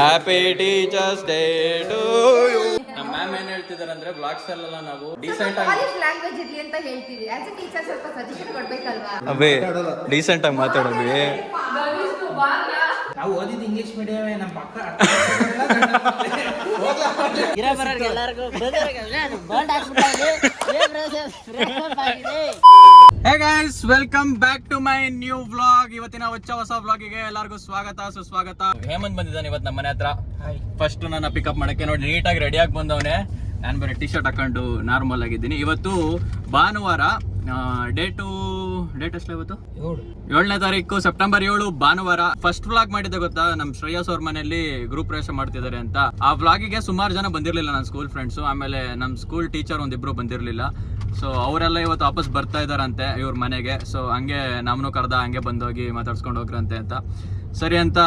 Happy teachers day to you. ನಮ್ಮ ma'am ಏನ್ ಹೇಳ್ತಿದಾರೆ ಅಂದ್ರೆ ಬ್ಲಾಗ್ಸ್ ಅಲ್ಲೆಲ್ಲ ನಾವು ಡೀಸೆಂಟ್ ಆಗಿ ಕಾಲೇಜ್ ಲ್ಯಾಂಗ್ವೇಜ್ ಇರ್ಲಿ ಅಂತ ಹೇಳ್ತೀವಿ. ಆಸ್ ಎ ಟೀಚರ್ ಸ್ವಲ್ಪ ಸಜೆಷನ್ ಕೊಡ್ಬೇಕಲ್ವಾ? ಅವೇ ಡೀಸೆಂಟ್ ಆಗಿ ಮಾತಾಡೋದು. ನಾವು ಓದಿದ್ದು ಇಂಗ್ಲಿಷ್ ಮೀಡಿಯಮೇ. ನಮ್ಮ ಪಕ್ಕ hey guys, welcome back to my new vlog. ಇವತ್ತಿನ ಹೊಸ ವ್ಲಾಗಿಗೆ ಎಲ್ಲರಿಗೂ ಸ್ವಾಗತ ಸುಸ್ವಾಗತ. ಹೇಮಂತ್ ಬಂದಿದ್ದಾನೆ ಇವತ್ತು ನಮ್ಮ ಮನೆ ಹತ್ರ. ಫಸ್ಟ್ ನನ್ನ ಪಿಕಪ್ ಮಾಡಕ್ಕೆ ನೋಡಿ ನೀಟಾಗಿ ರೆಡಿಯಾಗಿ ಬಂದವನೇ. ನಾನು ಬೇರೆ ಟಿ ಶರ್ಟ್ ಹಾಕೊಂಡು ನಾರ್ಮಲ್ ಆಗಿದ್ದೀನಿ. ಇವತ್ತು ಭಾನುವಾರ, ಡೇಟ್ ಎಷ್ಟು ಇವತ್ತು? 7ನೇ ತಾರೀಕು ಸೆಪ್ಟೆಂಬರ್ 7 ಭಾನುವಾರ. ಫಸ್ಟ್ ವ್ಲಾಗ್ ಮಾಡಿದ್ದೆ ಗೊತ್ತಾ, ನಮ್ ಶ್ರೇಯಸ್ ಅವ್ರ ಮನೆಯಲ್ಲಿ ಗೃಹ ಪ್ರವೇಶ ಮಾಡ್ತಿದ್ದಾರೆ ಅಂತ. ಆ ವ್ಲಾಗಿಗೆ ಸುಮಾರು ಜನ ಬಂದಿರ್ಲಿಲ್ಲ, ನನ್ನ ಸ್ಕೂಲ್ ಫ್ರೆಂಡ್ಸು. ಆಮೇಲೆ ನಮ್ ಸ್ಕೂಲ್ ಟೀಚರ್ ಒಂದಿಬ್ರು ಬಂದಿರ್ಲಿಲ್ಲ. ಸೊ ಅವರೆಲ್ಲ ಇವತ್ತು ವಾಪಸ್ ಬರ್ತಾ ಇದಾರಂತೆ ಇವ್ರ ಮನೆಗೆ. ಸೊ ಹಂಗೆ ನಮ್ಮನ್ನು ಕರೆದ, ಹಂಗೆ ಬಂದೋಗಿ ಮಾತಾಡ್ಸ್ಕೊಂಡು ಹೋಗ್ರಂತೆ ಅಂತ. ಸರಿ ಅಂತ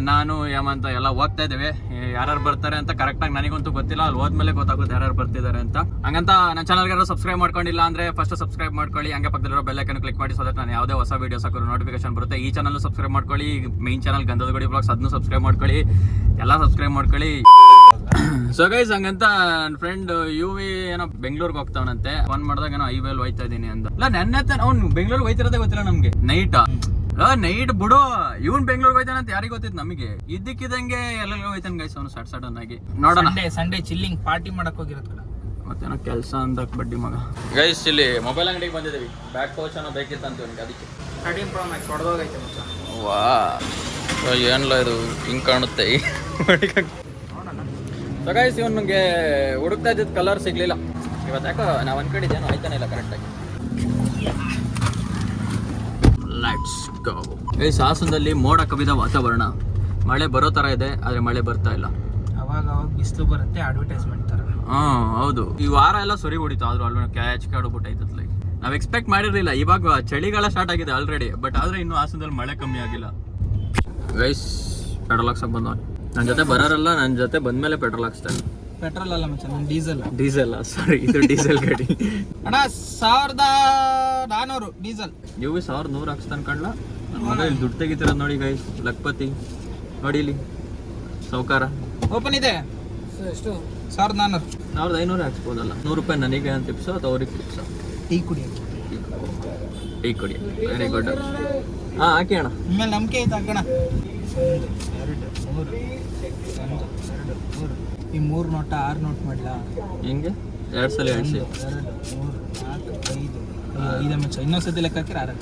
ನಾನು ಹೇಮಂತ ಎಲ್ಲ ಹೋಗ್ತಾ ಇದ್ದೇವೆ. ಯಾರು ಬರ್ತಾರೆ ಅಂತ ಕರೆಕ್ಟಾಗಿ ನನಗಂತೂ ಗೊತ್ತಿಲ್ಲ, ಅಲ್ಲಿ ಹೋದ್ಮೇಲೆ ಗೊತ್ತಾಗುತ್ತೆ ಯಾರು ಬರ್ತಿದ್ದಾರೆ ಅಂತ. ಹಂಗಂತ ನನ್ನ ಚಾನಲ್ಗೆ ಸಬ್ಸ್ಕ್ರೈಬ್ ಮಾಡ್ಕೊಂಡಿಲ್ಲ ಅಂದ್ರೆ ಫಸ್ಟ್ ಸಬ್ಸ್ಕ್ರೈಬ್ ಮಾಡ್ಕೊಳ್ಳಿ. ಹಂಗೆ ಪಕ್ಕದಲ್ಲಿರೋ ಬೆಲ್ ಐಕಾನ್ ಕ್ಲಿಕ್ ಮಾಡಿ, ಸೊ ದಟ್ ನಾನು ಯಾವುದೇ ಹೊಸ ವೀಡಿಯೋಸ್ ಹಾಕೋರು ನೋಟಿಫಿಕೇಶನ್ ಬರುತ್ತೆ. ಈ ಚಾನಲ್ ಸಬ್ಸ್ಕ್ರೈಬ್ ಮಾಡ್ಕೊಳ್ಳಿ, ಮೇನ್ ಚಾನಲ್ ಗಂಧದ ಗುಡಿ ಬ್ಲಾಗ್ಸ್ ಅದನ್ನು ಸಬ್ಸ್ಕ್ರೈಬ್ ಮಾಡ್ಕೊಳ್ಳಿ, ಎಲ್ಲ ಸಬ್ಸ್ಕ್ರೈಬ್ ಮಾಡ್ಕೊಳ್ಳಿ. ಸೊ ಗೈಸ್, ಹಂಗಂತ ನನ್ನ ಫ್ರೆಂಡ್ ಯುವಿ ಏನೋ ಬೆಂಗಳೂರಿಗೆ ಹೋಗ್ತಾವನಂತೆ. ಫೋನ್ ಮಾಡಿದಾಗ ಏನೋ ಹೈವೇಲ್ ಹೋಯ್ತಾ ಇದೀನಿ ಅಂತ. ಇಲ್ಲ ನೆನ್ನೆ ಅವ್ನು ಬೆಂಗಳೂರಿಗೆ ಹೋಯ್ತಿರೋದೇ ಗೊತ್ತಿಲ್ಲ ನಮ್ಗೆ. ನೈಟ್ ಬಿಡು, ಇವನ್ ಬೆಂಗಳೂರಿಗೆ ಹೋಯ್ತಾನ ಅಂತ ಯಾರಿಗೆ ಗೊತ್ತಿತ್ತು ನಮಗೆ. ಇದ್ದಕ್ಕಿದಂಗೆ ಎಲ್ಲ ಹೋಯ್ತಾನೆ ಗೈಸ್ ಅವನು ಸಡನ್ ಆಗಿ. ನೋಡೋಣ, ಸಂಡೇ ಚಿಲ್ಲಿಂಗ್ ಪಾರ್ಟಿ ಮಾಡಕ್ ಹೋಗಿರೋದ್ ಕಡೆ ಮತ್ತೇನೋ ಕೆಲಸ ಅಂತ ಬಡ್ಡಿ ಮಗ. ಗೈಸ್, ಇಲ್ಲಿ ಮೊಬೈಲ್ ಅಂಗಡಿಗೆ ಬಂದಿದ್ದೀವಿ. ಬ್ಯಾಕ್ ಪೌಚ್ ಏನೋ ಬೇಕಿತ್ತು ಅಂತ ಇವನಿಗೆ, ಅದಕ್ಕೆ 13 Pro Max ಹೊಡೆದೋಗೈತೆ ಮಚ್ಚ. ವಾ, ಏನಿಲ್ಲ ಇದು ಹಿಂಗೆ ಕಾಣುತ್ತೆ. ಸೊ ಗೈಸ್, ಇವನಿಗೆ ಹುಡುಕ್ತಾ ಇದ್ದಿದ್ದು ಕಲರ್ ಸಿಗ್ಲಿಲ್ಲ ಇವತ್ತು. ಯಾಕೋ ನಾವು ಅನ್ಕೊಂಡಿದ್ದೇನೋ ಆಯ್ತಾನೆ ಇಲ್ಲ ಕರೆಕ್ಟಾಗಿ. Let's go. ಗೈಸ್, ಹಾಸನದಲ್ಲಿ ಮೋಡ ಕವಿದ ವಾತಾವರಣ. ಮಳೆ ಬರೋ ಥರ ಇದೆ, ಆದರೆ ಮಳೆ ಬರ್ತಾ ಇಲ್ಲ. ಅವಾಗ ಬಿಸಿಲು ಬರುತ್ತೆ, ಅಡ್ವರ್ಟೈಸ್ಮೆಂಟ್ ತರ. ಹೌದು, ಈ ವಾರ ಎಲ್ಲ ಸೊರಿ ಹೊಡಿತು. ಆದ್ರೂ ಅಲ್ಲಿ ಕ್ಯಾಚ್ ಕಾಡ್ಬಿಟ್ಟೈತಲ್ಲ. ನಾವು ಎಕ್ಸ್ಪೆಕ್ಟ್ ಮಾಡಿರಲಿಲ್ಲ. ಇವಾಗ ಚಳಿಗಾಲ ಸ್ಟಾರ್ಟ್ ಆಗಿದೆ ಆಲ್ರೆಡಿ, ಬಟ್ ಆದ್ರೆ ಇನ್ನೂ ಹಾಸನದಲ್ಲಿ ಮಳೆ ಕಮ್ಮಿ ಆಗಿಲ್ಲ. ಗೈಸ್, ಪೆಟ್ರೋಲ್ ಹಾಕ್ಸಕ್ ಬಂದವ. ನನ್ನ ಜೊತೆ ಬರೋರಲ್ಲ, ನನ್ನ ಜೊತೆ ಬಂದ್ಮೇಲೆ ಪೆಟ್ರೋಲ್ ಹಾಕ್ಸ್ತಾನೆ. ಪೆಟ್ರೋಲ್ ಅಲ್ಲ ಮಚ್ಚ, ಡೀಸೆಲ್ ಸಾರಿ, ಇದು ಡೀಸೆಲ್ ಗಾಡಿ. ಅಣ್ಣ 1400 ಡೀಸೆಲ್. ನೀವು 1100 ಹಾಕ್ಸ್ತಾನೆ ಕಣ್ಲ. ಮಗ ಇಲ್ಲಿ ದುಡ್ಡು ತೆಗಿತಿರೋದು ನೋಡಿ ಗೈಸ್. ಲಕ್ಪತಿ ನೋಡಿ, ಇಲ್ಲಿ ಸೌಕಾರ ಓಪನ್ ಇದೆ. ಎಷ್ಟು? 1400. 1500 ಹಾಕ್ಸ್ಬೋದಲ್ಲ. 100 ರೂಪಾಯಿ ನನಗೆ ಅಂತ ಟಿಪ್ಸು ಅಥವಾ ಅವ್ರಿಗೆ ಟಿಪ್ಸು? ಟೀ ಕುಡಿಯೋಕೆ. ಟೀ ಕುಡಿ, ವೆರಿ ಗುಡ್. ಹಾಂ, ಹಾಕಿ ಅಣ್ಣ. ನಿಮ್ಮಲ್ಲಿ ನಂಬಿಕೆ ಐತೆ ಹಾಕೋಣ. 1 2 3 ಈ 3 ನೋಟ 6 ನೋಟ್ ಮಾಡ್ಲಾ? ಹೆಂಗೆ? 2 ಸಲ 2 2 3 4 5 5 ಮಚ್ಚ. ಇನ್ನೊಂದ್ಸತಿ ಲೆಕ್ಕ ಹಾಕಿರ 6.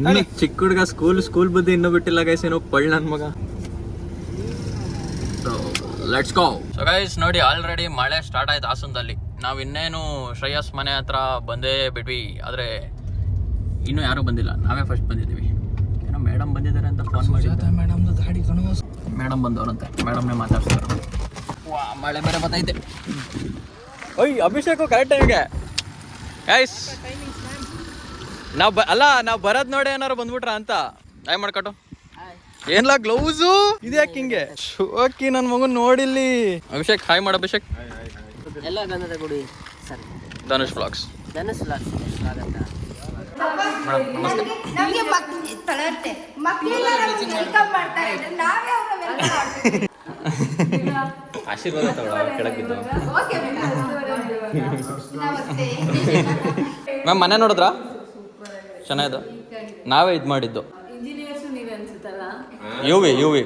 ನೋಡಿ, ಚಿಕ್ಕ ಹುಡುಗ, ಸ್ಕೂಲ್ ಬುದ್ಧಿ ಇನ್ನೂ ಬಿಟ್ಟಿಲ್ಲ ಗೈಸ್. ಏನೋ ಪಳ್ಳ ನನ್ನ ಮಗ. Let's go. ಸೊ ಗೈಸ್, ನೋಡಿ ಆಲ್ರೆಡಿ ಮಳೆ ಸ್ಟಾರ್ಟ್ ಆಯ್ತು ಹಾಸನದಲ್ಲಿ. ನಾವು ಇನ್ನೇನು ಶ್ರೇಯಸ್ ಮನೆ ಹತ್ರ ಬಂದೇ ಬಿಟ್ವಿ, ಆದರೆ ಇನ್ನೂ ಯಾರೂ ಬಂದಿಲ್ಲ. ನಾವೇ ಫಸ್ಟ್ ಬಂದಿದ್ದೀವಿ. ಏನೋ ಮೇಡಮ್ ಬಂದಿದ್ದಾರೆ ಅಂತ ಫೋನ್ ಮಾಡಿದ್ದೆ. ಮೇಡಮ್ದು ಗಾಡಿ ಕಣೋ. ಮೇಡಮ್ ಬಂದವ್ರಂತೆ, ಮೇಡಮ್ನೇ ಮಾತಾಡ್ತಾರೆ. ವಾ, ಮಳೆ ಬೇರೆ ಬತ್ತೈತೆ. ಓಯ್, ಅಭಿಷೇಕು ಕರೆಕ್ಟ್ ಟೈಮ್ಗೆ. ಗೈಸ್, ನಾವು ಬರೋದ್ ನೋಡಿ ಏನಾರು ಬಂದ್ಬಿಟ್ರ ಅಂತ. ಆಯ್ ಮಾಡ್ಕೊಟ್ಟು. ಏನ್ಲಾ ಗ್ಲೌಸು ಇದು ಯಾಕೆ ಹಿಂಗೆ? ಶೋಕಿ ನನ್ನ ಮಗನ್ ನೋಡಿಲ್ಲಿ. ಅಭಿಷೇಕ್ ಹಾಯ್ ಮಾಡ. ಅಭಿಷೇಕ್ ಎಲ್ಲ ಗಂಧದ ಗುಡಿ ಸರ್. ಧನುಷ್ ವ್ಲಾಗ್ಸ್. ಸ್ವಾಗತ. ನಮ್ಗೆ ತಳತ್ತೆ ಮಕ್ಕಳೆಲ್ಲ ವೆಲ್ಕಮ್ ಮಾಡ್ತಾರೆ, ನಾವೇ ಅವ್ರನ್ನ ವೆಲ್ಕಮ್ ಮಾಡ್ತೀವಿ. ಆಶೀರ್ವಾದ ತಗೊಳ್ಳ ಕೆಳಗಿದ್ದು. ಓಕೆ ನಮಸ್ತೆ. ಮ್ಯಾಮ್, ಮನೆ ನೋಡಿದ್ರಾ? ಚೆನ್ನಾಗಿದೆ. ನಾವೇ ಇದು ಮಾಡಿದ್ದು. ಯುವಿ ಎಲ್ಲಿ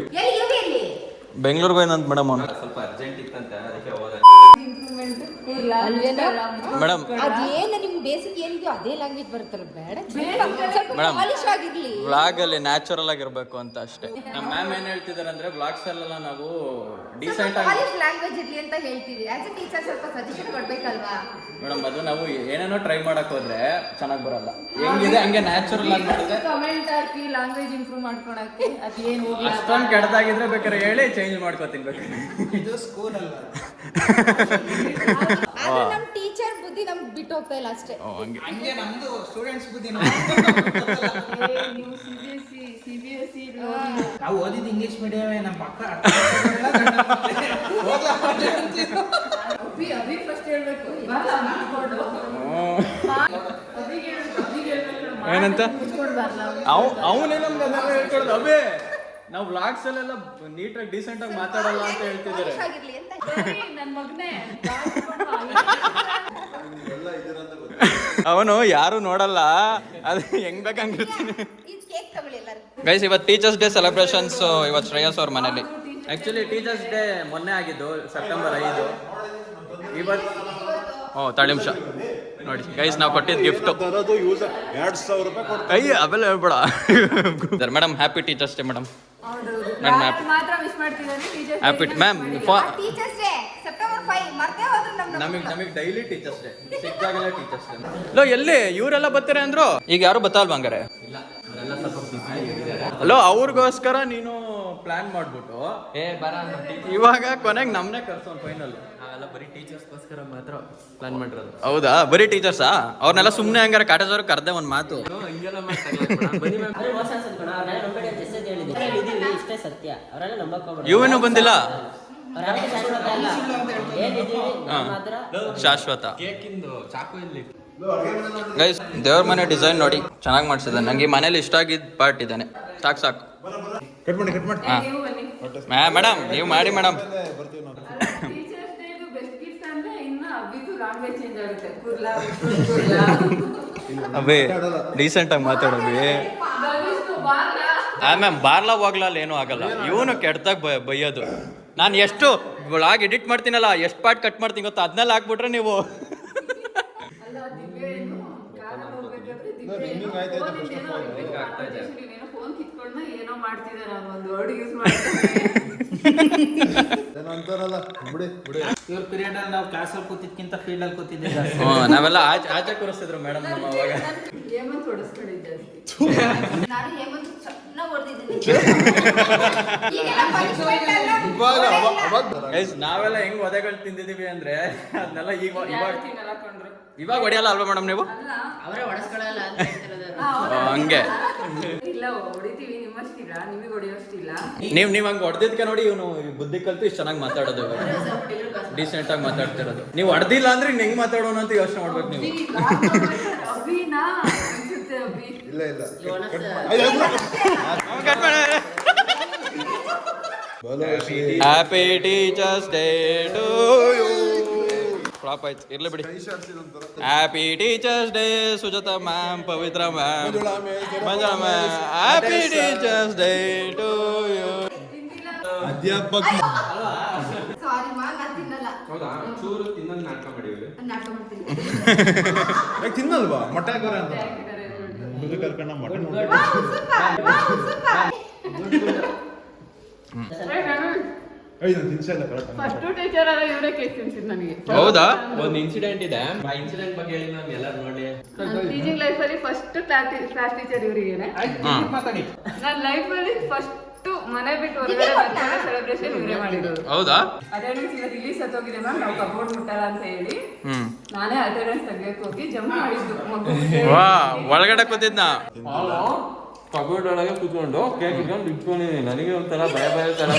ಬೆಂಗಳೂರಿಗೆ ಹೋಯ್ನಂತ ಮೇಡಮ್. ಅವ್ನು ಸ್ವಲ್ಪ ಅರ್ಜೆಂಟ್ ಇತ್ತಂತೆ, ಅದಕ್ಕೆ ಹೋದೆ ಮೇಡಮ್. ಅದೇನು ನಿಮ್ ಬೇಸಿಕ್ ಏನಿದೆಯೋ ಅದೇ ಲ್ಯಾಂಗ್ವೇಜ್ ಬರುತ್ತಲ್ಲ, ಬೇಡ ಮೇಡಮ್, ಪಾಲಿಶ್ ಆಗಿರ್ಲಿ. ವ್ಲಾಗ್ ಅಲ್ಲಿ ನ್ಯಾಚುರಲ್ ಆಗಿರ್ಬೇಕು ಅಂತ ಅಷ್ಟೇ. ನಮ್ಮ ಮ್ಯಾಮ್ ಏನ್ ಹೇಳ್ತಿದಾರೆ ಅಂದ್ರೆ ಬ್ಲಾಗ್ಸ್ ಅಲ್ಲೆಲ್ಲ ನಾವು ಡೀಸೆಂಟ್ ಆಗಿ ಪಾಲಿಶ್ ಲ್ಯಾಂಗ್ವೇಜ್ ಇರ್ಲಿ ಅಂತ ಹೇಳ್ತೀವಿ. ಆಸ್ ಎ ಟೀಚರ್ ಸ್ವಲ್ಪ ಸಜೆಷನ್ ಕೊಡ್ಬೇಕಲ್ವಾ? ಮೇಡಮ್, ಅದು ನಾವು ಏನೇನೋ ಟ್ರೈ ಮಾಡಕ್ ಹೋದ್ರೆ ಚೆನ್ನಾಗಿ ಬರಲ್ಲ. ಹೆಂಗಿದೆ ಹಂಗೆ ನ್ಯಾಚುರಲ್ ಆಗಿ ಮಾಡಿದ್ರೆ ಕಮೆಂಟ್ ಹಾಕಿ ಲ್ಯಾಂಗ್ವೇಜ್ ಇಂಪ್ರೂವ್ ಮಾಡ್ಕೊಳಕ್ಕೆ. ಅದೇನು ಅಷ್ಟೊಂದು ಕೆಟ್ಟದಾಗಿದ್ರೆ ಬೇಕಾದ್ರೆ ಹೇಳಿ ಚೇಂಜ್ ಮಾಡ್ಕೋತೀನಿ ಬೇಕಾದ್ರೆ. ಇದು ಸ್ಕೂಲ್ ಅಲ್ಲ. ಆದ್ರೆ ನಮ್ ಟೀಚರ್ ಬುದ್ಧಿ ನಮ್ಗೆ ಬಿಟ್ಟು ಹೋಗ್ತಾ ಇಲ್ಲ ಅಷ್ಟೇ. ಹಂಗೆ ನಮ್ದು ಸ್ಟೂಡೆಂಟ್ಸ್ ಬುದ್ಧಿ. ನೀವು CBSE ನಾವು ಓದಿದ್ದು ಇಂಗ್ಲಿಷ್ ಮೀಡಿಯಮೇ. ನಮ್ಮ ಪಕ್ಕ ಅಭಿ ಫಸ್ಟ್ ಹೇಳ್ಬೇಕು. ಏನಂತ ಅವನೇ ನಮ್ಗೆ ಹೇಳ್ಕೊಡ್ದು. ಅಬೇ ನಾವು ವ್ಲಾಗ್ಸ್ ಅಲ್ಲೆಲ್ಲ ನೀಟಾಗಿ ಡೀಸೆಂಟ್ ಆಗಿ ಮಾತಾಡಲ್ಲ ಅಂತ ಹೇಳ್ತಿದ್ದಾರೆ. ಆಗಿರ್ಲಿ ಅಂತ ನನ್ನ ಮಗನೇ ಅವನು ಯಾರು ನೋಡಲ್ಲ, ಅದು ಹೆಂಗ್ ಬೇಕಂಗಿರ್ತೀನಿ. ಈ ಕೇಕ್ ತಗೊಳ್ಳಿ ಎಲ್ಲರೂ. ಗೈಸ್, ಇವತ್ತು ಟೀಚರ್ಸ್ ಡೇ ಸೆಲೆಬ್ರೇಷನ್ಸ್ ಇವತ್ತು ಶ್ರೇಯಸ್ ಅವ್ರ ಮನೇಲಿ. ಆಕ್ಚುಲಿ ಟೀಚರ್ಸ್ ಡೇ ಮೊನ್ನೆ ಆಗಿದ್ದು, ಸೆಪ್ಟೆಂಬರ್ 5. ಇವತ್ತು ತಳಿ ನಿಮಿಷ ನೋಡಿ ಗೈಸ್, ನಾವು ಕೊಟ್ಟಿದ್ದು ಗಿಫ್ಟ್ 2,000 ರೂಪಾಯಿ ಕೊಡ್ತಾರೆ. ಅವೆಲ್ಲ ಹೇಳ್ಬೇಡ. Madam happy teachers day madam. ಮಾತ್ರ ಮಿಸ್ ಮಾಡ್ತಿದ್ದಾನೆ teacher. Happy ma'am. Teachers day September 5 ಮರ್ತೇ ಹೋದ್ರು ನಮಗೆ ಡೈಲಿ ಟೀಚರ್ಸ್ ಡೇ, ಸಿಕ್ಕಾಗೆಲ್ಲ ಟೀಚರ್ಸ್ ಡೇ. ಎಲ್ಲಿ ಇವರೆಲ್ಲ ಬರ್ತಾರೆ ಅಂದ್ರು, ಈಗ ಯಾರು ಬತ್ತಲ್ವಾ ಹಂಗಾರೆ? ಅಲ್ಲೋ ಅವ್ರಿಗೋಸ್ಕರ ನೀನು ಪ್ಲಾನ್ ಮಾಡ್ಬಿಟ್ಟು ಇವಾಗ ಕೊನೆಗೆ ನಮ್ನೆ ಕರ್ಸೋನ್ ಫೈನಲ್. ಬರೀ ಟೀಚರ್ಸ್ಗೋಸ್ಕರ ಮಾತ್ರ ಪ್ಲಾನ್ ಮಾಡಿರೋದು. ಹೌದಾ? ಬರೀ ಟೀಚರ್ಸಾ? ಅವ್ರನ್ನೆಲ್ಲ ಸುಮ್ಮನೆ ಹಂಗಾರೆ ಕಾಟೇಜವ್ರು ಕರ್ದೆ ಒಂದು ಮಾತು. ಹಿಂಗೆಲ್ಲ ಮಾಡ್ತಾರೆ. ಬನ್ನಿ ಮ್ಯಾಮ್. ಅವ್ರು ಮೋಸ ಅನ್ಸುತ್ತೆ ಕಣ, ಅವ್ರನ್ನೆಲ್ಲ ನಂಬೇಡಿ ಅಂತ ಎಷ್ಟೇ ಹೇಳಿದ್ದೀವಿ. ಅವ್ರಲ್ಲಿ ಇದೀವಿ, ಇಷ್ಟೇ ಸತ್ಯ. ಅವರೆಲ್ಲ ನಂಬಕ್ ಹೋಗ್ಬೇಡ. ಇವೇನು ಬಂದಿಲ್ಲ. ಅವ್ರು ಯಾವತ್ತೂ ಶಾಶ್ವತ ಅಲ್ಲ. ಏನಿದ್ದೀವಿ ನಾವು ಮಾತ್ರ ಶಾಶ್ವತ. ಕೇಕಿಂದು ಚಾಕು ಇಲ್ಲಿ. ಗೈಸ್, ದೇವ್ರ ಮನೆ ಡಿಸೈನ್ ನೋಡಿ ಚೆನ್ನಾಗಿ ಮಾಡ್ಸಿದ್ದಾನೆ. ನಂಗೆ ಈ ಮನೇಲಿ ಇಷ್ಟ ಆಗಿದ್ದ ಪಾರ್ಟ್ ಇದ್ದಾನೆ. ಸಾಕು ಸಾಕು. ಕಟ್ ಮಾಡಿ ಹಾಂ ಮೇಡಮ್, ನೀವು ಮಾಡಿ madam. Teachers day best gift ಅಂದ್ರೆ ಇನ್ನ ಅಭಿದು ಲ್ಯಾಂಗ್ವೇಜ್ ಚೇಂಜ್ ಆಗುತ್ತೆ. ಕುರ್ಲಾ ಅಬೇ ಡೀಸೆಂಟ್ ಆಗಿ ಮಾತಾಡೋದು. ಮ್ಯಾಮ್ ಬಾರ್ಲಾ ಹೋಗ್ಲಾ ಏನೂ ಆಗಲ್ಲ. ಇವನು ಕೆಟ್ಟದಾಗ ಬೈಯೋದು. ನಾನು ಎಷ್ಟು ವ್ಲಾಗ್ ಎಡಿಟ್ ಮಾಡ್ತೀನಲ್ಲ, ಎಷ್ಟು ಪಾರ್ಟ್ ಕಟ್ ಮಾಡ್ತೀನಿ ಗೊತ್ತಾ, ಅದನ್ನೆಲ್ಲ ಹಾಕ್ಬಿಟ್ರೆ ನೀವು ಫೋನ್ ಕಿತ್ಕೊಂಡ ಏನೋ ಮಾಡ್ತಿದ್ದಾರೆ, ನಾನು ಒಂದು ವರ್ಡ್ ಯೂಸ್ ಮಾಡ್ತೀನಿ. ಅಂತಾರಲ್ಲ ಬಿಡಿ ಬಿಡಿ. ಇವ್ರ ಪೀರಿಯಡ್ ಅಲ್ಲಿ ನಾವು ಕ್ಲಾಸಲ್ಲಿ ಕೂತಿದ್ಕಿಂತ ಫೀಲ್ಡ್ ಅಲ್ಲಿ ಕೂತಿದ್ದೆ. ನಾವೆಲ್ಲ ಆಚೆ ಕೂರಿಸ್ತಿದ್ರು ಮೇಡಮ್ ನಮ್ಮ ಅವಾಗ. ಹೇಮಂತ್ ಹೊಡೆಸ್ಕೊಂಡಿದ್ದೆ ಜಾಸ್ತಿ. ನಾನು ಹೇಮಂತ್ ಚೆನ್ನಾಗಿ ಹೊಡೆದಿದ್ದೀನಿ. ಈಗೆಲ್ಲ punishment ಎಲ್ಲ ಇವಾಗ ಅವಾಗ ಗೈಸ್, ನಾವೆಲ್ಲ ಹೆಂಗ್ ಒದೆಗಳು ತಿಂದಿದೀವಿ ಅಂದ್ರೆ ಅದನ್ನೆಲ್ಲ ಇವಾಗ ತಿನ್ನಲಾಕೊಂಡ್ರು ಇವಾಗ ಹೊಡೆಯಲ್ಲ ಅಲ್ವಾ ಮೇಡಮ್ ನೀವು? ಅವರೇ ಹೊಡೆಸ್ಕೊಳ್ಳಲ್ಲ ಅಂತ ಹೇಳ್ತಿರೋದು. ಹಂಗೆ ಇಲ್ಲ ಹೊಡಿತೀವಿ, ನಿಮ್ಮಷ್ಟಿಲ್ಲ, ನಿಮಗೆ ಹೊಡೆಯೋಷ್ಟಿಲ್ಲ. ನೀವ್ ಹಂಗೆ ಹೊಡೆದಿದ್ಕೆ ನೋಡಿ ಇವನು ಬುದ್ಧಿ ಕಲ್ತು ಇಷ್ಟು ಚೆನ್ನಾಗಿ ಮಾತಾಡೋದು, ಡೀಸೆಂಟ್ ಆಗಿ ಮಾತಾಡ್ತಿರೋದು. ನೀವು ಹೊಡೆದಿಲ್ಲ ಅಂದ್ರೆ ಇನ್ನು ಹೆಂಗ್ ಮಾತಾಡೋಣ ಅಂತ ಯೋಚನೆ ಮಾಡ್ಬೇಕು ನೀವು. ಅಭಿನಾ ಅನ್ಸುತ್ತೆ ಅಭಿ. ಇಲ್ಲ ಇಲ್ಲ happy teachers day to you. Flop ಆಯ್ತು, ಇರ್ಲಿ ಬಿಡಿ. Happy teachers day Sujata ma'am, Pavitra ma'am, Manjula ma'am. Happy teachers day to you. ಅಧ್ಯಾಪಕ ಸಾರಿ ಮಾ, ನಾನು ತಿನ್ನಲ್ಲ. ಹೌದಾ? ಚೂರು ತಿನ್ನೋದು ನಾಟಕ ಮಾಡಿವಿ. ನಾಟಕ ಮಾಡ್ತೀನಿ. ತಿನ್ನಲ್ವಾ ಮೊಟ್ಟೆ ಕರೆ ಅಂತ ಹುಡುಗ ಕರ್ಕೊಂಡ ಮೊಟ್ಟೆ ನೋಡಿ. ತಿನ್ಸ ಇಲ್ಲ ಕರೆಕ್ಟ್. ಫಸ್ಟ್ ಟೀಚರ್ ಅಲ್ಲ, ಇವರೇ ಕೇಕ್ ತಿನ್ಸಿದ್ ನನಗೆ. ಹೌದಾ? ಒಂದು ಇನ್ಸಿಡೆಂಟ್ ಇದೆ, ಆ ಇನ್ಸಿಡೆಂಟ್ ಬಗ್ಗೆ ಹೇಳಿ ಮ್ಯಾಮ್, ಎಲ್ಲರೂ ನೋಡಿ. ಟೀಚಿಂಗ್ ಲೈಫ್ ಅಲ್ಲಿ ಫಸ್ಟ್ ಕ್ಲಾಸ್ ಟೀಚರ್ ಇವರಿಗೇನೆ. ಮಾತಾಡಿ. ನನ್ನ ಲೈಫ್ ಅಲ್ಲಿ ಫಸ್ಟ್ ಮನೆ ಬಿಟ್ಟು ಹೊರಗಡೆ ಬರ್ತಾರೆ ಸೆಲೆಬ್ರೇಷನ್ ಇವರೇ ಮಾಡಿರೋದು. ಹೌದಾ? ಅಟೆಂಡೆನ್ಸ್ ಇವತ್ತು ಇಲ್ಲಿ ಸತ್ತೋಗಿದೆ ಮ್ಯಾಮ್, ನಾವು ಕಬೋರ್ಡ್ ಮುಟ್ಟಲ್ಲ ಅಂತ ಹೇಳಿ ನಾನೇ ಅಟೆಂಡೆನ್ಸ್ ತೆಗಿಯಕ್ಕೆ ಹೋಗಿ ಜಂಪ್ ಮಾಡಿದ್ದು ಮಗು. ವಾ, ಒಳಗಡೆ ಕೂತಿದ್ನ. ಕಬೋರ್ಡ್ ಒಳಗೆ ಕೂತ್ಕೊಂಡು ಕೇಕ್ ಇಟ್ಕೊಂಡು ಇಟ್ಕೊಂಡಿದ್ದೀನಿ. ನನಗೆ ಒಂಥರ ಭಯ ಭಯ ತರ.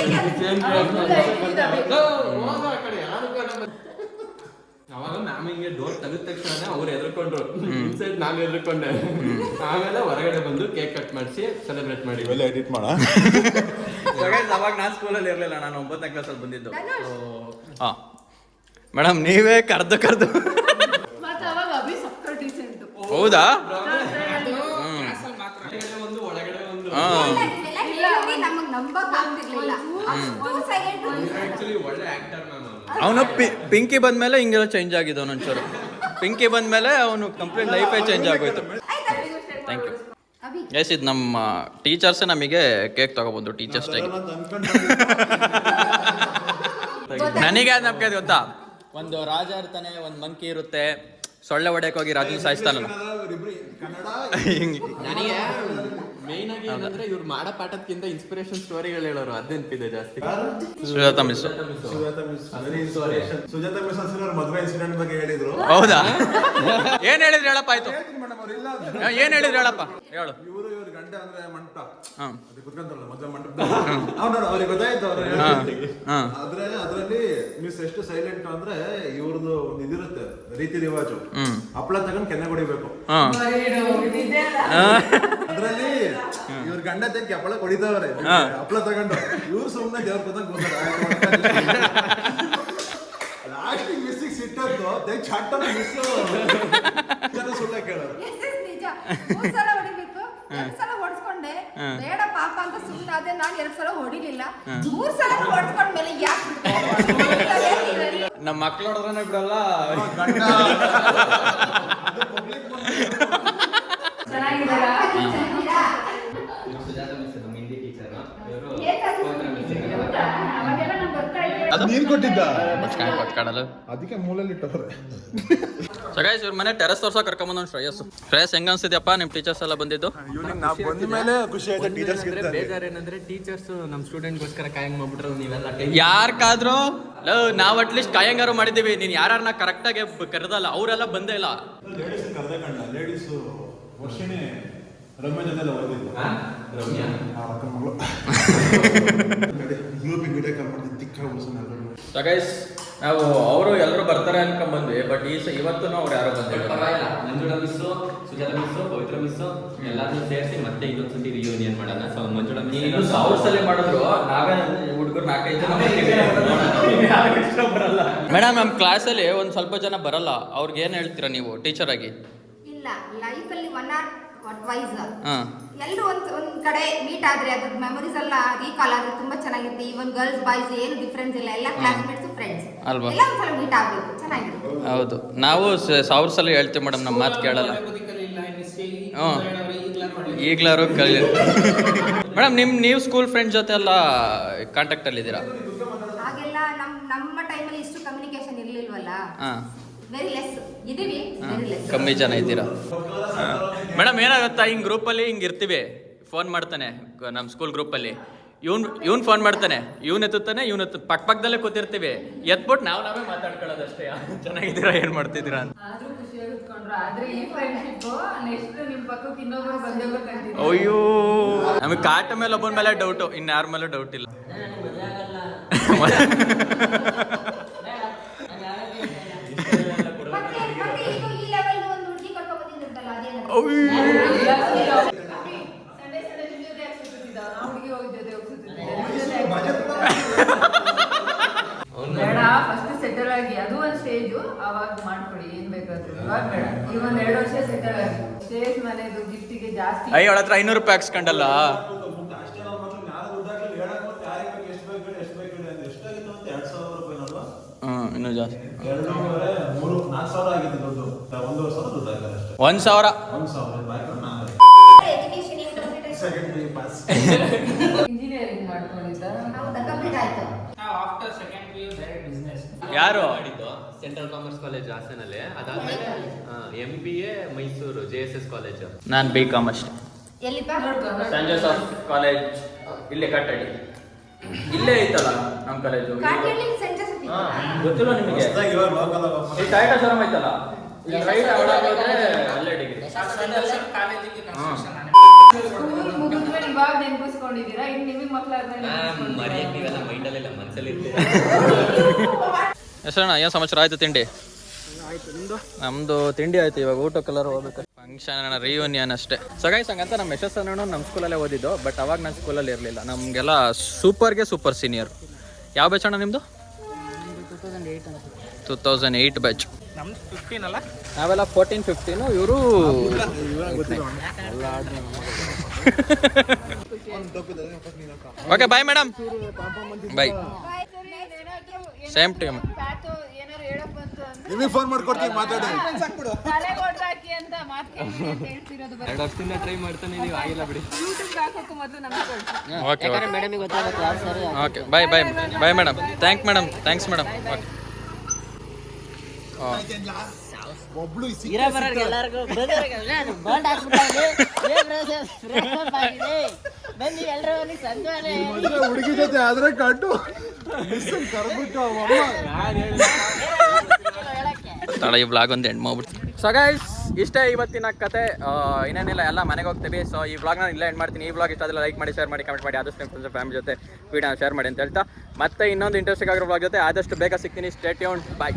ಅವಾಗ ಮ್ಯಾಮ್ ಹಿಂಗೆ ಡೋರ್ ತೆಗೆದ ತಕ್ಷಣ ಅವ್ರು ಎದ್ರಕೊಂಡ್ರು, ಇನ್ಸೈಡ್ ನಾನು ಎದ್ರಕೊಂಡೆ. ಆಮೇಲೆ ಹೊರಗಡೆ ಬಂದು ಕೇಕ್ ಕಟ್ ಮಾಡಿಸಿ ಸೆಲೆಬ್ರೇಟ್ ಮಾಡಿ. ಇವೆಲ್ಲ ಎಡಿಟ್ ಮಾಡ. ಅವಾಗ ನಾನು ಸ್ಕೂಲಲ್ಲಿ ಇರಲಿಲ್ಲ, ನಾನು 9ನೇ ಕ್ಲಾಸಲ್ಲಿ ಬಂದಿದ್ದು. ಹಾಂ ಮೇಡಮ್, ನೀವೇ ಕರ್ದು ಮತ್ತೆ ಅವಾಗ ಅಭಿ ಸಕ್ಕರ್ ಡೀಸೆಂಟ್. ಹೌದಾ? ಒಂದು ಒಳಗಡೆ ಒಂದು ನಮಗ್ ನಂಬಕ್ ಆಗ್ತಿರ್ಲಿಲ್ಲ. ಅಷ್ಟು silent ಆಕ್ಚುಲಿ ಒಳ್ಳೆ ಆಕ್ಟರ್ ಮ್ಯಾಮ್. ಅವನು ಪಿಂಕಿ ಬಂದ್ಮೇಲೆ ಹಿಂಗೆಲ್ಲ ಚೇಂಜ್ ಆಗಿದ್ದು ಒಂಚೂರು. ಪಿಂಕಿ ಬಂದ್ಮೇಲೆ ಅವನು ಕಂಪ್ಲೀಟ್ ಲೈಫೇ ಚೇಂಜ್ ಆಗೋಯ್ತು. Thank you. ಅಭಿ ಎಸ್, ಇದು ನಮ್ಮ ಟೀಚರ್ಸೇ ನಮಗೆ ಕೇಕ್ ತಗೊಬಂದು ಟೀಚರ್ಸ್ ಡೇಗೆ. ನನಗೆ ಅದು ನಂಬಿಕೆ ಗೊತ್ತಾ, ಒಂದು ರಾಜ ಇರ್ತಾನೆ, ಒಂದು ಮಂಕಿ ಇರುತ್ತೆ, ಸೊಳ್ಳೆ ಹೊಡೆಯಕ್ಕೆ ಹೋಗಿ ರಾಜನ ಸಾಯಿಸ್ತಾನಲ್ಲ. ನನಗೆ ಮೇನ್ ಆಗಿ ಏನಂದ್ರೆ ಇವ್ರು ಮಾಡೋ ಪಾಠಕ್ಕಿಂತ ಇನ್ಸ್ಪಿರೇಷನ್ ಸ್ಟೋರಿಗಳು ಹೇಳೋರು, ಅದ್ ನೆನಪಿದೆ ಜಾಸ್ತಿ. ಸುಜಾತ ಮಿಸ್. ಸುಜಾತ ಮಿಸ್ ಅವ್ರ ಮದುವೆ ಇನ್ಸಿಡೆಂಟ್ ಬಗ್ಗೆ ಹೇಳಿದ್ರು. ಹೌದಾ? ಏನ್ ಹೇಳಿದ್ರಿ ಹೇಳಪ್ಪ? ಆಯ್ತು, ಏನ್ ಹೇಳಿದ್ರಿ ಹೇಳಪ್ಪ, ಹೇಳು. ಇವರು ಗಂಟೆ ಅಂದ್ರೆ ಮಂಟಪ ಹಾಂ ಅದು ಕುತ್ಕೊಂತಾರಲ್ಲ ಮೊದಲ ಮಂಟಪ ಅವ್ರು ಅವ್ರಿಗೆ ಗೊತ್ತಾಯ್ತು ಅವ್ರು ಆದ್ರೆ ಅದ್ರಲ್ಲಿ ಮಿಸ್ ಎಷ್ಟು ಸೈಲೆಂಟ್ ಅಂದ್ರೆ ಇವ್ರದ್ದು ಒಂದು ಇದಿರುತ್ತೆ ರೀತಿ ರಿವಾಜು ಹಪ್ಪಳ ತಗೊಂಡು ಕೆನ್ನೆ ಹೊಡಿಬೇಕು ಅದ್ರಲ್ಲಿ ಇವ್ರ ಗಂಡ ತೆಗಿ ಹಪ್ಪಳ ಹೊಡಿತಾವ್ರೆ ಹಪ್ಪಳ ತಗೊಂಡು ಇವ್ರು ಸುಮ್ಮನೆ ದೇವ್ರ ಕೂತಂಗ್ ಕೂತಾರೆ ಲಾಸ್ಟ್ ಮಿಸ್ಸಿಗೆ ಸಿಟ್ಟದ್ದು ತೆಗ್ ಚಟ್ಟನ ಮಿಸ್ ಸುಳ್ಳ ಕೇಳೋದು ನಿಜ 3 ಸಲ ಹೊಡಿಬೇಕು 2 ಸಲ ಹೊಡ್ಸ್ಕೊಂಡೆ ಬೇಡ ಪಾಪ ಅಂತ ಸುಮ್ಮನೆ ಅದೇ ನಾನು 2 ಸಲ ಹೊಡಿಲಿಲ್ಲ 3 ಸಲ ಹೊಡ್ಸ್ಕೊಂಡ್ಮೇಲೆ ಯಾಕೆ ನಮ್ಮ ಮಕ್ಳು ನೋಡಿದ್ರೆ ಬಿಡಲ್ಲ ನೀರ್ ಕೊಟ್ಟಿದ್ದ ಕಾಡಲ್ಲ ಅದಕ್ಕೆ ಮೂಲಲ್ಲಿ ಇಟ್ಟವ್ರೆ. ಸೊ ಗೈಸ್ ಇವ್ರ ಮನೆ ಟೆರಸ್ ತೋರ್ಸೋ ಕರ್ಕೊಂಬಂದ ಶ್ರೇಯಸ್ ಹೆಂಗ ಅನ್ಸಿದ್ಯಪ್ಪ ನಿಮ್ ಟೀಚರ್ಸ್ ಎಲ್ಲ ಬಂದಿದ್ದು? ನಾವು ಬಂದ ಮೇಲೆ ಖುಷಿ ಆಯ್ತು ಟೀಚರ್ಸ್ ಬೇಜಾರೇನಂದ್ರೆ ಟೀಚರ್ಸ್ ನಮ್ಮ ಸ್ಟೂಡೆಂಟ್ಗೋಸ್ಕರ ಕಾಯಂಗ್ ಮಾಡ್ಬಿಟ್ರೆ ನೀವೆಲ್ಲ ಯಾರ್ಕಾದ್ರೂ ನಾವ್ ಅಟ್ಲೀಸ್ಟ್ ಕಾಯಂಗಾರು ಮಾಡಿದೀವಿ. ನೀನ್ ಯಾರನ್ನ ಕರೆಕ್ಟ್ ಆಗಿ ಕರೆದಲ್ಲ, ಅವರೆಲ್ಲ ಬಂದೇ ಇಲ್ಲ. ಲೇಡೀಸ್ ಕರೆದ ಕಂಡ ಲೇಡೀಸ್ ವರ್ಷಿಣಿ ರಮ್ಯ ಜೊತೆ ಓದಿದ್ದು ರಮ್ಯಾ ಅಕ್ಕನ ಮಗಳು ಗ್ರೂಪಿಗೆ ವಿಡಿಯೋ ಕಾಲ್ ಮಾಡಿ ತಿಕ್ಕ ಉಳಿಸೋಣ. ಸೊ ಗೈಸ್ ನಾವು ಅವರು ಎಲ್ಲರೂ ಬರ್ತಾರೆ ಅನ್ಕೊಂಡ್ಬಂದ್ವಿ, ಬಟ್ ಇವತ್ತು ಅವ್ರು ಯಾರು ಬಂದಿಲ್ಲ. ಪರವಾಗಿಲ್ಲ, ಮಂಜುಳಾ ಮಿಸ್ಸು, ಸುಜಾತ ಮಿಸ್ಸು, ಪವಿತ್ರ ಮಿಸ್ಸು ಎಲ್ಲಾದ್ರೂ ಸೇರಿಸಿ ಮತ್ತೆ ಇನ್ನೊಂದ್ಸತಿ ರಿಯೂನಿಯನ್ ಮಾಡೋಣ. ಸೊ ಮಂಜುಳಾ ಮಿಸ್ ನೀನು 1000 ಸಲ ಮಾಡಿದ್ರು ನಾವೇ ಹುಡುಗರು 4-5 ಜನ ಬರಲ್ಲ. ಮೇಡಮ್ ನಮ್ಮ ಕ್ಲಾಸಲ್ಲಿ ಒಂದು ಸ್ವಲ್ಪ ಜನ ಬರಲ್ಲ, ಅವ್ರಿಗೆ ಏನು ಹೇಳ್ತೀರಾ ನೀವು ಟೀಚರ್ ಆಗಿ? ಇಲ್ಲ ಲೈಫಲ್ಲಿ 1 or twice ಹಾಂ ಎಲ್ಲರೂ ಒಂದ್ ಕಡೆ ಮೀಟ್ ಆದ್ರೆ ಅದ್ರ ಮೆಮೊರೀಸ್ ಎಲ್ಲ ರೀಕಾಲ್ ಆದ್ರೆ ತುಂಬಾ ಚೆನ್ನಾಗಿರುತ್ತೆ. ಈವನ್ ಗರ್ಲ್ಸ್ ಬಾಯ್ಸ್ ಏನು ಡಿಫ್ರೆನ್ಸ್ ಇಲ್ಲ, ಎಲ್ಲ ಕ್ಲಾಸ್ಮೇಟ್ಸ್ ಫ್ರೆಂಡ್ಸ್ ಅಲ್ವಾ? ಎಲ್ಲ ಒಂದ್ಸಲ ಮೀಟ್ ಆಗ್ಬೇಕು, ಚೆನ್ನಾಗಿರುತ್ತೆ. ಹೌದು, ನಾವು 1000 ಸಲ ಹೇಳ್ತೀವಿ ಮೇಡಮ್, ನಮ್ಮ ಮಾತು ಕೇಳಲ್ಲ. ಹ್ಞೂ ಈಗಲಾರು ಕಲಿ ಮೇಡಮ್. ನೀವು ಸ್ಕೂಲ್ ಫ್ರೆಂಡ್ಸ್ ಜೊತೆ ಎಲ್ಲ ಕಾಂಟ್ಯಾಕ್ಟಲ್ಲಿ ಇದ್ದೀರಾ? ಹಾಗೆಲ್ಲ ನಮ್ಮ ಟೈಮಲ್ಲಿ ಇಷ್ಟು ಕಮ್ಯುನಿಕೇಶನ್ ಇರ್ಲಿಲ್ವಲ್ಲ, ಹಾಂ ವೆರಿ ಲೆಸ್ ಇದೀವಿ, ವೆರಿ ಲೆಸ್. ಕಮ್ಮಿ ಜನ ಇದ್ದೀರಾ ಮೇಡಮ್? ಏನಾಗುತ್ತಾ ಹಿಂಗೆ ಗ್ರೂಪಲ್ಲಿ ಹಿಂಗೆ ಇರ್ತೀವಿ, ಫೋನ್ ಮಾಡ್ತಾನೆ ನಮ್ಮ ಸ್ಕೂಲ್ ಗ್ರೂಪಲ್ಲಿ, ಇವ್ನು ಫೋನ್ ಮಾಡ್ತಾನೆ, ಇವ್ನು ಎತ್ತುತ್ತಾನೆ, ಇವ್ನು ಪಕ್ಕದಲ್ಲೇ ಕೂತಿರ್ತೀವಿ, ಎತ್ಬಿಟ್ಟು ನಾವೇ ಮಾತಾಡ್ಕೊಳ್ಳೋದು ಅಷ್ಟೇ. ಚೆನ್ನಾಗಿದ್ದೀರಾ, ಏನು ಮಾಡ್ತಿದ್ದೀರಾ ಅಂತ. ಆದ್ರೂ ಖುಷಿಯಾಗಿ ಇಟ್ಕೊಂಡ್ರು. ಆದ್ರೆ ಈ ಫ್ರೆಂಡ್ಶಿಪ್ ನೆಕ್ಸ್ಟ್ ನಿಮ್ ಪಕ್ಕಕ್ಕೆ ಇನ್ನೊಬ್ರು ಬಂದಿರ್ಬೇಕಂತಿದ್ದೆ. ಅಯ್ಯೋ, ನಮಗೆ ಕಾಟ ಮೇಲೆ ಒಬ್ಬನ ಮೇಲೆ ಡೌಟು, ಇನ್ಯಾರ ಮೇಲೂ ಡೌಟ್ ಇಲ್ಲ. ಮತ್ತೆ ಈಗ ಈ ಲೆವೆಲ್ ಒಂದು ಹುಡುಗಿ ಕರ್ಕೊಂಡ್ ಬಂದಿದ್ರಲ್ಲ, ಅದೇನು ಸಂಡೆ ನಿಮ್ ಜೊತೆ ಯಾಕೆ ಸುತ್ತಿದ್ದ? ನಾವು ಹುಡುಗಿ ಹೋಗಿ ಜೊತೆ ಹೋಗಿ ಬೇಡ, ಫಸ್ಟ್ ಸೆಟಲ್ ಆಗಿ ಅದು ಒಂದು ಸ್ಟೇಜು, ಅವಾಗ ಮಾಡ್ಕೊಡಿ ಏನ್ ಬೇಕಾದ್ರು. ಇವಾಗ ಬೇಡ, ಈಗ 1-2 ವರ್ಷ ಸೆಟಲ್ ಆಗಿ ಸ್ಟೇಜ್ ಮನೆದು ಗಿಫ್ಟಿಗೆ ಜಾಸ್ತಿ. ಅಯ್ಯ, ಅವಳ ಹತ್ರ 500 ರೂಪಾಯಿ ಹಾಕ್ಸ್ಕೊಂಡಲ್ಲ. ಅಷ್ಟೇ ನಮ್ಮ ಮಕ್ಳು ಯಾರು ದುಡ್ಡಾಗಲಿ ಹೇಳಕ್ ಮತ್ತೆ ಯಾರಿಗೆ ಬೇಕು ಎಷ್ಟು ಬೇಕು ಹೇಳಿ ಎಷ್ಟಾಗಿತ್ತು ಅಂತ 2000 ರೂಪಾಯಿ ಅಲ್ವಾ? ಇನ್ನೂ ಜಾಸ್ತಿ 2-3-4,000 ಆಗಿತ್ತು ದುಡ್ಡು. 1,000 ದುಡ್ಡು ಆಗಿಲ್ಲ ಅಷ್ಟೇ. 1,000 1,000 ಬಾಯ್ಕೊಂಡು ನಾನು education second P pass engineering ಮಾಡ್ಕೊಂಡಿದ್ದ. ಹೌದಾ, ಕಂಪ್ಲೀಟ್ ಆಯ್ತು. After second P U direct business. ಯಾರು? ಮಾಡಿದ್ದು ಸೆಂಟ್ರಲ್ ಕಾಮರ್ಸ್ ಕಾಲೇಜ್ ಹಾಸನಲ್ಲಿ. ಅದಾದ್ಮೇಲೆ MBA ಮೈಸೂರು JSS ಕಾಲೇಜು. ನಾನು BCom ಅಷ್ಟೇ. ಎಲ್ಲಿಪ್ಪ? ಸೆಂಟ್ ಜೋಸೆಫ್ ಕಾಲೇಜ್ ಇಲ್ಲೇ ಕಟ್ಟಡಿ, ಇಲ್ಲೇ ಐತಲ್ಲ ನಮ್ಮ ಕಾಲೇಜು. ಕಾಟ್ಯಲ್ಲಿ ಸೆಂಟ್ ಜೋಸೆಫ್ ಇದೆ. ಗೊತ್ತಿಲ್ಲ ನಿಮಗೆ? ಇವಾಗ ಲೋಕಲ್ ಈ ಟಾಯ್ಟಾ ಶೋರೂಮ್ ಐತಲ್ಲ, ಇಲ್ಲಿ ರೈಟ್ ಒಳಗೋದ್ರೆ ಅಲ್ಲೇ ಡಿಗ್ರಿ. ಕಾಲೇಜಿಗೆ ಕನ್ಸ್ಟ್ರಕ್ಷನ್ ಸ್ಕೂಲ್ ಮುಗಿದ್ಮೇಲೆ ಇವಾಗ ನೆನ್ಪಿಸ್ಕೊಂಡಿದ್ದೀರಾ, ಇನ್ನು ನಿಮಗೆ ಮಕ್ಕಳಾದ್ಮೇಲೆ ಮರಿಯಕ್ಕೆ ನೀವೆಲ್ಲ ಮೈಂಡಲ್ಲಿಲ್ಲ, ಮನಸ್ಸಲ್ಲಿ ಇರ್ತೀರ. ಹೆಸರಣ್ಣ, ಏನು ಸಮಾಚಾರ? ಆಯ್ತು ತಿಂಡಿ? ನಮ್ದು ತಿಂಡಿ ಆಯ್ತು, ಇವಾಗ ಊಟಕ್ಕೆಲ್ಲರೂ ಹೋಗ್ಬೇಕು. ಫಂಕ್ಷನ್ ರಿಯೂನಿಯನ್ ಅಷ್ಟೇ. ಸಗಾಯ್ಸ್ ಹಂಗಂತ ನಮ್ಮ ಯಶಸ್ ಅಣ್ಣ ನಮ್ಮ ಸ್ಕೂಲಲ್ಲೇ ಓದಿದ್ದು, ಬಟ್ ಅವಾಗ ನನ್ನ ಸ್ಕೂಲಲ್ಲಿ ಇರಲಿಲ್ಲ. ನಮಗೆಲ್ಲ ಸೂಪರ್ ಸೀನಿಯರ್. ಯಾವ ಬ್ಯಾಚ್ ಅಣ್ಣ ನಿಮ್ಮದು? 2008 ಬ್ಯಾಚ್. ನಮ್ದು 15 ಅಲ್ಲ, ನಾವೆಲ್ಲ 14-15. ಇವರು okay bye madam, bye. Same time. ಏನಾರು ಹೇಳಕ್ ಬಂತು ಅಂದ್ರೆ ನಿಮಗೆ ಫೋನ್ ಮಾಡ್ಕೊಡ್ತೀನಿ, ಮಾತಾಡಿ. ತಲೆ ಕೊಡ್ರಾಕಿ ಅಂತ ಮಾತು ಹೇಳ್ತಿರೋದು. 2 ವರ್ಷದಿಂದ ಟ್ರೈ ಮಾಡ್ತಾನೆ ಇದೀವಿ, ಆಗಿಲ್ಲ ಬಿಡಿ. ಯೂಟ್ಯೂಬ್ ಹಾಕೋಕ್ಕೂ ಮೊದಲು ನಮಗೆ ಕಳ್ಸಿ. ಓಕೆ ಮೇಡಮಿಗೆ ಗೊತ್ತಾಗುತ್ತೆ ಯಾವ sir. Okay bye madam. Thanks madam. Okay. ಒಬ್ಳು ಇರೋ ಬರೋರ್ಗೆ ಎಲ್ಲರಿಗೂ ಬಾಂಡ್ ಹಾಕ್ಬಿಟ್ಟಾಗಿ ಬನ್ನಿ ಎಲ್ಲರೂ ಸಂಜೆ ಹುಡುಗಿ ಜೊತೆ ಆದ್ರೆ ಕಟ್ಟು ಕರ್ಬಿಟ್ಟು ತಡ ಈ ಬ್ಲಾಗ್ ಒಂದು ಎಂಡ್ ಮಾಡ್ಬಿಡ್ತೀನಿ. ಸೊ ಗೈಸ್ ಇಷ್ಟೇ ಇವತ್ತಿನ ಕತೆ. ಇನ್ನೇನಿಲ್ಲ, ಎಲ್ಲ ಮನೆಗೆ ಹೋಗ್ತೀವಿ. ಸೊ ಈ ವ್ಲಾಗ್ನ ಇಲ್ಲೇ ಎಂಡ್ ಮಾಡ್ತೀನಿ. ಈ ವ್ಲಾಗ್ ಇಷ್ಟ ಆದರೆ ಲೈಕ್ ಮಾಡಿ, ಶೇರ್ ಮಾಡಿ, ಕಮೆಂಟ್ ಮಾಡಿ, ಆದಷ್ಟು ನಿಮ್ಮ ಫ್ರೆಂಡ್ಸ್ ಫ್ಯಾಮಿಲಿ ಜೊತೆ ವಿಡಿಯೋನ ಶೇರ್ ಮಾಡಿ ಅಂತ ಹೇಳ್ತಾ ಮತ್ತೆ ಇನ್ನೊಂದು ಇಂಟ್ರೆಸ್ಟಿಂಗ್ ಆಗಿರೋ ವ್ಲಾಗ್ ಜೊತೆ ಆದಷ್ಟು ಬೇಗ ಸಿಗ್ತೀನಿ. ಸ್ಟೇ ಟ್ಯೂನ್ಡ್, ಬಾಯ್.